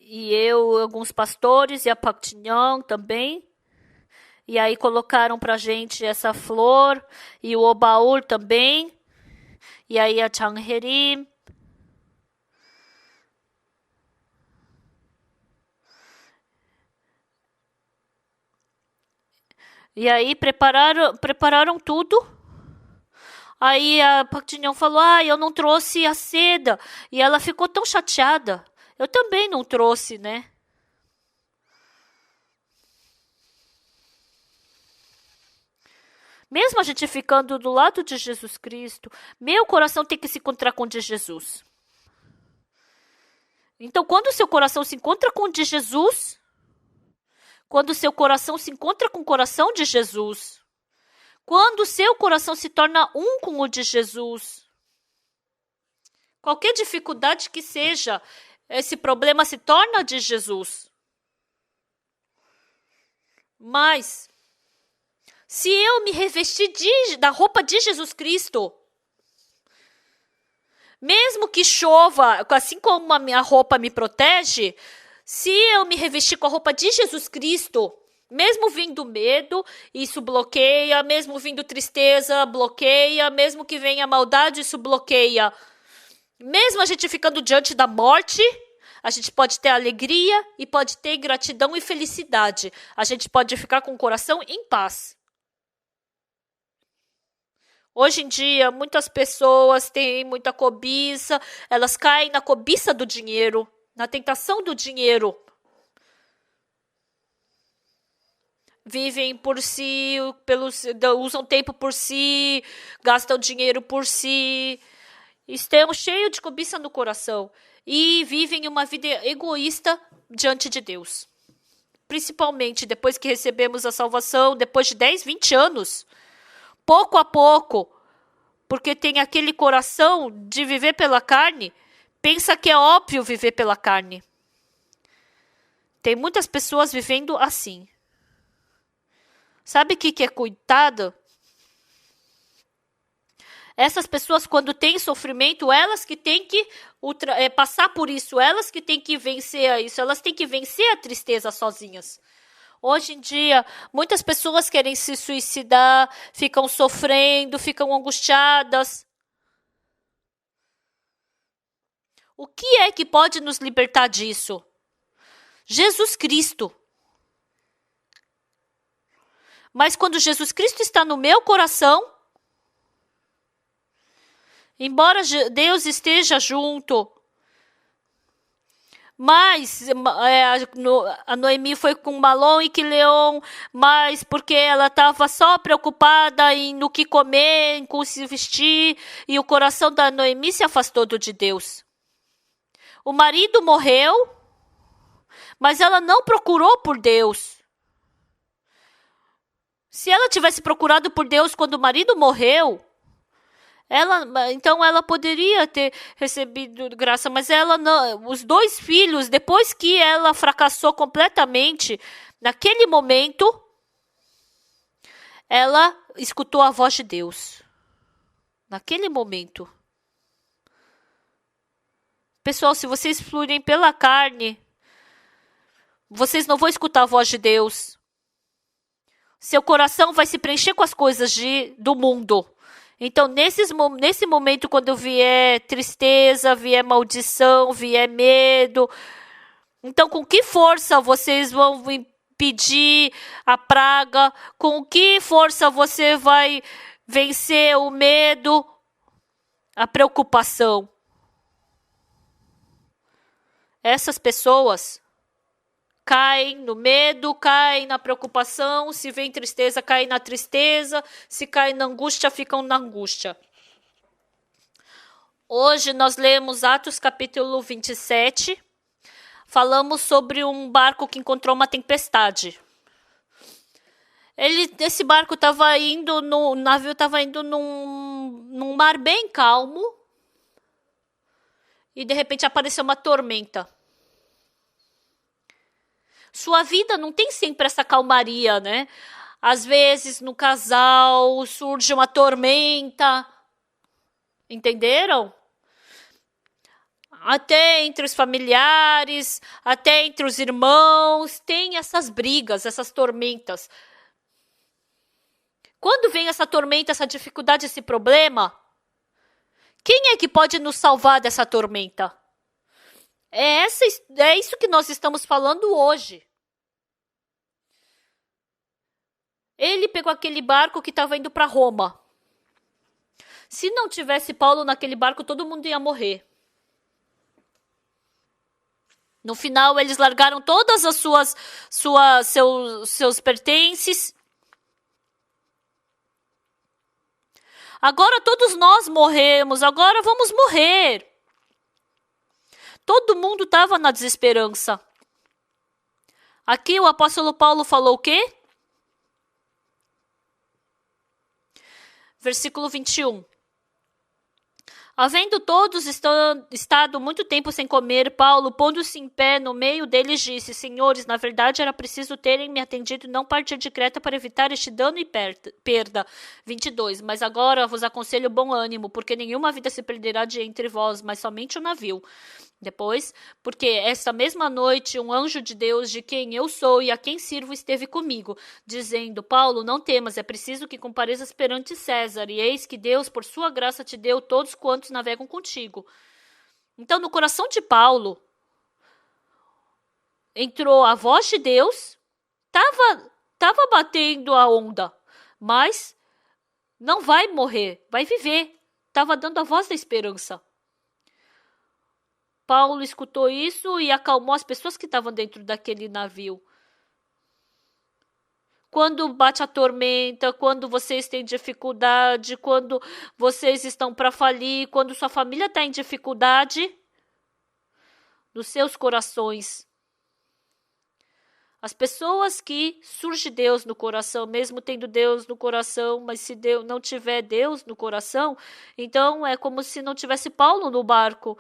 E eu, alguns pastores e a Paktinyan também. E aí colocaram pra gente essa flor e o Obaur também. E aí a Changherim. E aí prepararam tudo. Aí a Paktinyan falou, eu não trouxe a seda. E ela ficou tão chateada. Eu também não trouxe, né? Mesmo a gente ficando do lado de Jesus Cristo, meu coração tem que se encontrar com o de Jesus. Então, quando o seu coração se encontra com o de Jesus, quando o seu coração se encontra com o coração de Jesus, quando o seu coração se torna um com o de Jesus, qualquer dificuldade que seja, esse problema se torna de Jesus. Mas, se eu me revestir da roupa de Jesus Cristo, mesmo que chova, assim como a minha roupa me protege, se eu me revestir com a roupa de Jesus Cristo, mesmo vindo medo, isso bloqueia, mesmo vindo tristeza, bloqueia, mesmo que venha maldade, isso bloqueia. Mesmo a gente ficando diante da morte, a gente pode ter alegria e pode ter gratidão e felicidade. A gente pode ficar com o coração em paz. Hoje em dia, muitas pessoas têm muita cobiça, elas caem na cobiça do dinheiro, na tentação do dinheiro. Vivem por si, usam tempo por si, gastam dinheiro por si. Estamos cheios de cobiça no coração e vivem uma vida egoísta diante de Deus. Principalmente depois que recebemos a salvação, depois de 10, 20 anos. Pouco a pouco, porque tem aquele coração de viver pela carne, pensa que é óbvio viver pela carne. Tem muitas pessoas vivendo assim. Sabe o que é coitado? Essas pessoas, quando têm sofrimento, elas que têm que passar por isso, elas que têm que vencer isso, elas têm que vencer a tristeza sozinhas. Hoje em dia, muitas pessoas querem se suicidar, ficam sofrendo, ficam angustiadas. O que é que pode nos libertar disso? Jesus Cristo. Mas quando Jesus Cristo está no meu coração, embora Deus esteja junto, mas a Noemi foi com Malom e Quileon, mas porque ela estava só preocupada no que comer, em como se vestir, e o coração da Noemi se afastou de Deus. O marido morreu, mas ela não procurou por Deus. Se ela tivesse procurado por Deus quando o marido morreu, então ela poderia ter recebido graça, mas ela não. Os 2 filhos, depois que ela fracassou completamente, naquele momento, ela escutou a voz de Deus. Naquele momento. Pessoal, se vocês fluírem pela carne, vocês não vão escutar a voz de Deus. Seu coração vai se preencher com as coisas do mundo. Então, nesse momento, quando vier tristeza, vier maldição, vier medo, então com que força vocês vão impedir a praga? Com que força você vai vencer o medo, a preocupação? Essas pessoas caem no medo, caem na preocupação, se vem tristeza, caem na tristeza, se caem na angústia, ficam na angústia. Hoje nós lemos Atos capítulo 27, falamos sobre um barco que encontrou uma tempestade. Esse barco estava indo, o navio estava indo num mar bem calmo, e de repente apareceu uma tormenta. Sua vida não tem sempre essa calmaria, né? Às vezes, no casal, surge uma tormenta. Entenderam? até entre os familiares, até entre os irmãos, tem essas brigas, essas tormentas. Quando vem essa tormenta, essa dificuldade, esse problema, quem é que pode nos salvar dessa tormenta? É isso que nós estamos falando hoje. Ele pegou aquele barco que estava indo para Roma. Se não tivesse Paulo naquele barco, todo mundo ia morrer. No final, eles largaram todas as seus pertences. Agora todos nós morremos, agora vamos morrer. Todo mundo estava na desesperança. Aqui o apóstolo Paulo falou o quê? Versículo 21. Havendo todos estado muito tempo sem comer, Paulo, pondo-se em pé no meio deles, disse: Senhores, na verdade era preciso terem me atendido e não partir de Creta para evitar este dano e perda. 22. Mas agora vos aconselho bom ânimo, porque nenhuma vida se perderá de entre vós, mas somente o navio. Depois, porque esta mesma noite um anjo de Deus, de quem eu sou e a quem sirvo, esteve comigo, dizendo: Paulo, não temas, é preciso que compareças perante César, e eis que Deus, por sua graça, te deu todos quantos navegam contigo. Então, no coração de Paulo, entrou a voz de Deus, estava batendo a onda, mas não vai morrer, vai viver. Estava dando a voz da esperança. Paulo escutou isso e acalmou as pessoas que estavam dentro daquele navio. Quando bate a tormenta, quando vocês têm dificuldade, quando vocês estão para falir, quando sua família está em dificuldade, nos seus corações. As pessoas que surge Deus no coração, mesmo tendo Deus no coração, mas se Deus não tiver Deus no coração, então é como se não tivesse Paulo no barco.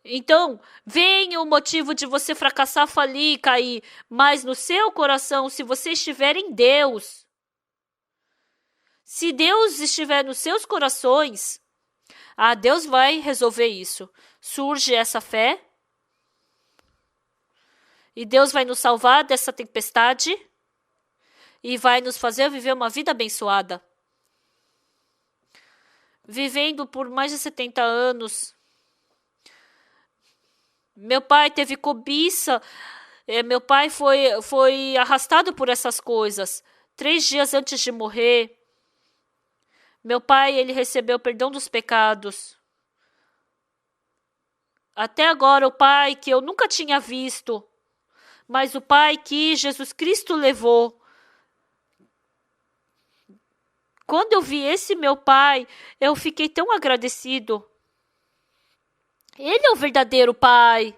Então, venha o motivo de você fracassar, falir e cair, mas no seu coração, se você estiver em Deus, se Deus estiver nos seus corações, Deus vai resolver isso. Surge essa fé, e Deus vai nos salvar dessa tempestade, e vai nos fazer viver uma vida abençoada. Vivendo por mais de 70 anos, meu pai teve cobiça, meu pai foi arrastado por essas coisas. 3 dias antes de morrer, meu pai ele recebeu perdão dos pecados. Até agora, o pai que eu nunca tinha visto, mas o pai que Jesus Cristo levou. Quando eu vi esse meu pai, eu fiquei tão agradecido. Ele é o verdadeiro pai.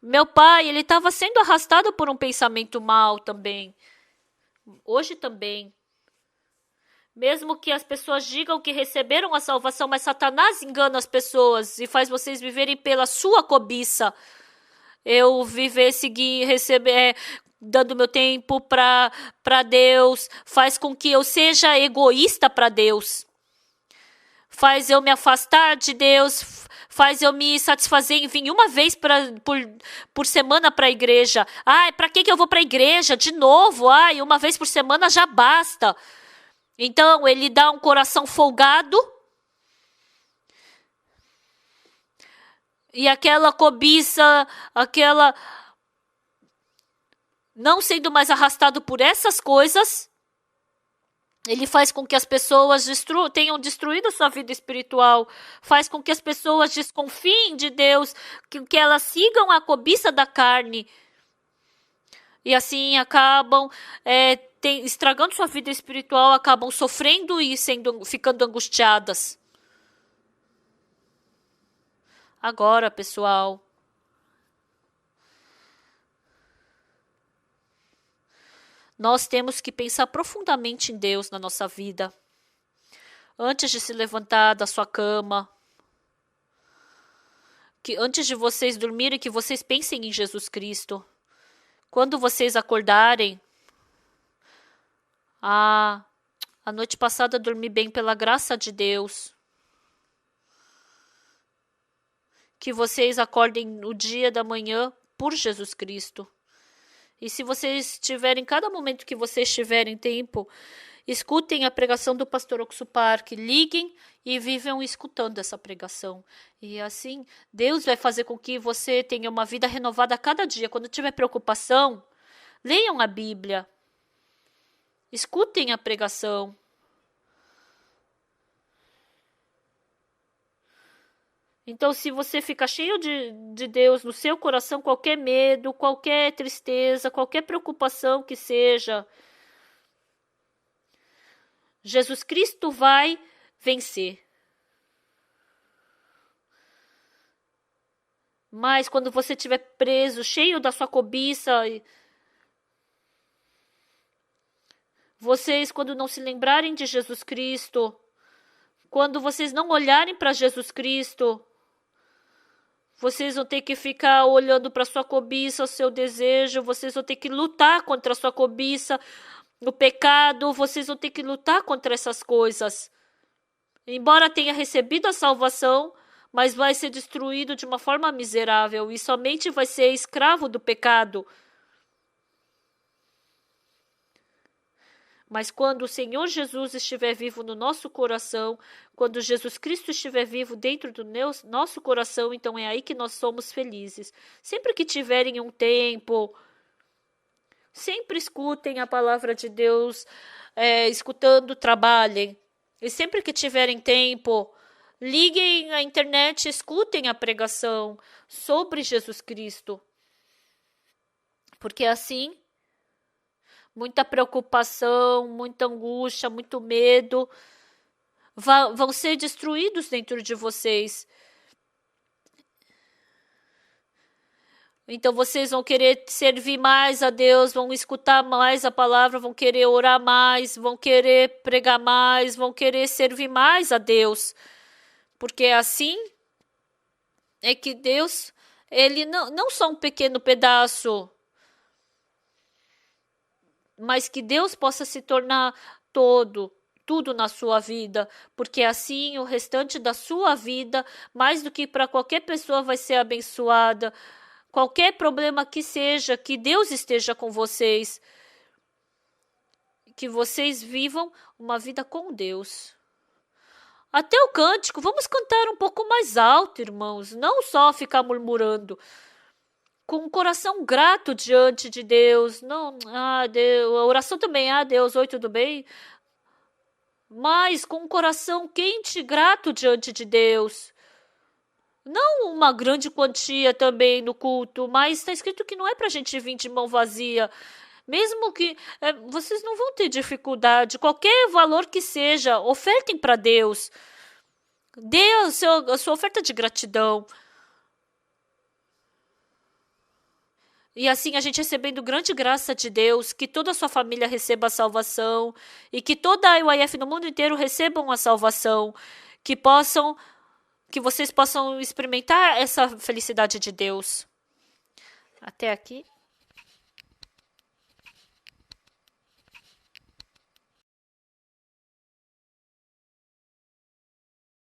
Meu pai, ele estava sendo arrastado por um pensamento mau também. Hoje também. Mesmo que as pessoas digam que receberam a salvação, mas Satanás engana as pessoas e faz vocês viverem pela sua cobiça. Eu receber, dando meu tempo para Deus, faz com que eu seja egoísta para Deus. Faz eu me afastar de Deus, faz eu me satisfazer em vir uma vez por semana para a igreja. Para que eu vou para a igreja de novo? Uma vez por semana já basta. Então, ele dá um coração folgado. E aquela cobiça, não sendo mais arrastado por essas coisas, ele faz com que as pessoas tenham destruído sua vida espiritual, faz com que as pessoas desconfiem de Deus, que elas sigam a cobiça da carne. E assim acabam estragando sua vida espiritual, acabam sofrendo e ficando angustiadas. Agora, pessoal, nós temos que pensar profundamente em Deus na nossa vida. Antes de se levantar da sua cama, antes de vocês dormirem, que vocês pensem em Jesus Cristo. Quando vocês acordarem, A noite passada dormi bem pela graça de Deus. Que vocês acordem no dia da manhã por Jesus Cristo. E se vocês tiverem, cada momento que vocês tiverem tempo, escutem a pregação do pastor Oxo Park, liguem e vivam escutando essa pregação. E assim, Deus vai fazer com que você tenha uma vida renovada a cada dia. Quando tiver preocupação, leiam a Bíblia. Escutem a pregação. Então, se você fica cheio de Deus no seu coração, qualquer medo, qualquer tristeza, qualquer preocupação que seja, Jesus Cristo vai vencer. Mas quando você estiver preso, cheio da sua cobiça, vocês, quando não se lembrarem de Jesus Cristo, quando vocês não olharem para Jesus Cristo, vocês vão ter que ficar olhando para sua cobiça, o seu desejo, vocês vão ter que lutar contra a sua cobiça, o pecado, vocês vão ter que lutar contra essas coisas. Embora tenha recebido a salvação, mas vai ser destruído de uma forma miserável e somente vai ser escravo do pecado. Mas quando o Senhor Jesus estiver vivo no nosso coração, quando Jesus Cristo estiver vivo dentro do nosso coração, então é aí que nós somos felizes. Sempre que tiverem um tempo, sempre escutem a palavra de Deus, escutando, trabalhem. E sempre que tiverem tempo, liguem a internet, escutem a pregação sobre Jesus Cristo. Porque assim, muita preocupação, muita angústia, muito medo vão ser destruídos dentro de vocês. Então vocês vão querer servir mais a Deus, vão escutar mais a palavra, vão querer orar mais, vão querer pregar mais, vão querer servir mais a Deus. Porque assim é que Deus, ele não só um pequeno pedaço, mas que Deus possa se tornar tudo na sua vida, porque assim o restante da sua vida, mais do que para qualquer pessoa, vai ser abençoada. Qualquer problema que seja, que Deus esteja com vocês, que vocês vivam uma vida com Deus. Até o cântico, vamos cantar um pouco mais alto, irmãos, não só ficar murmurando. Com um coração grato diante de Deus. Não, Deus, a oração também, Deus, oi, tudo bem? Mas com um coração quente e grato diante de Deus. Não uma grande quantia também no culto, mas está escrito que não é para a gente vir de mão vazia. Mesmo que vocês não vão ter dificuldade, qualquer valor que seja, ofertem para Deus. Dê a sua oferta de gratidão. E assim, a gente recebendo grande graça de Deus, que toda a sua família receba a salvação, e que toda a UIF no mundo inteiro recebam a salvação, que vocês possam experimentar essa felicidade de Deus. Até aqui.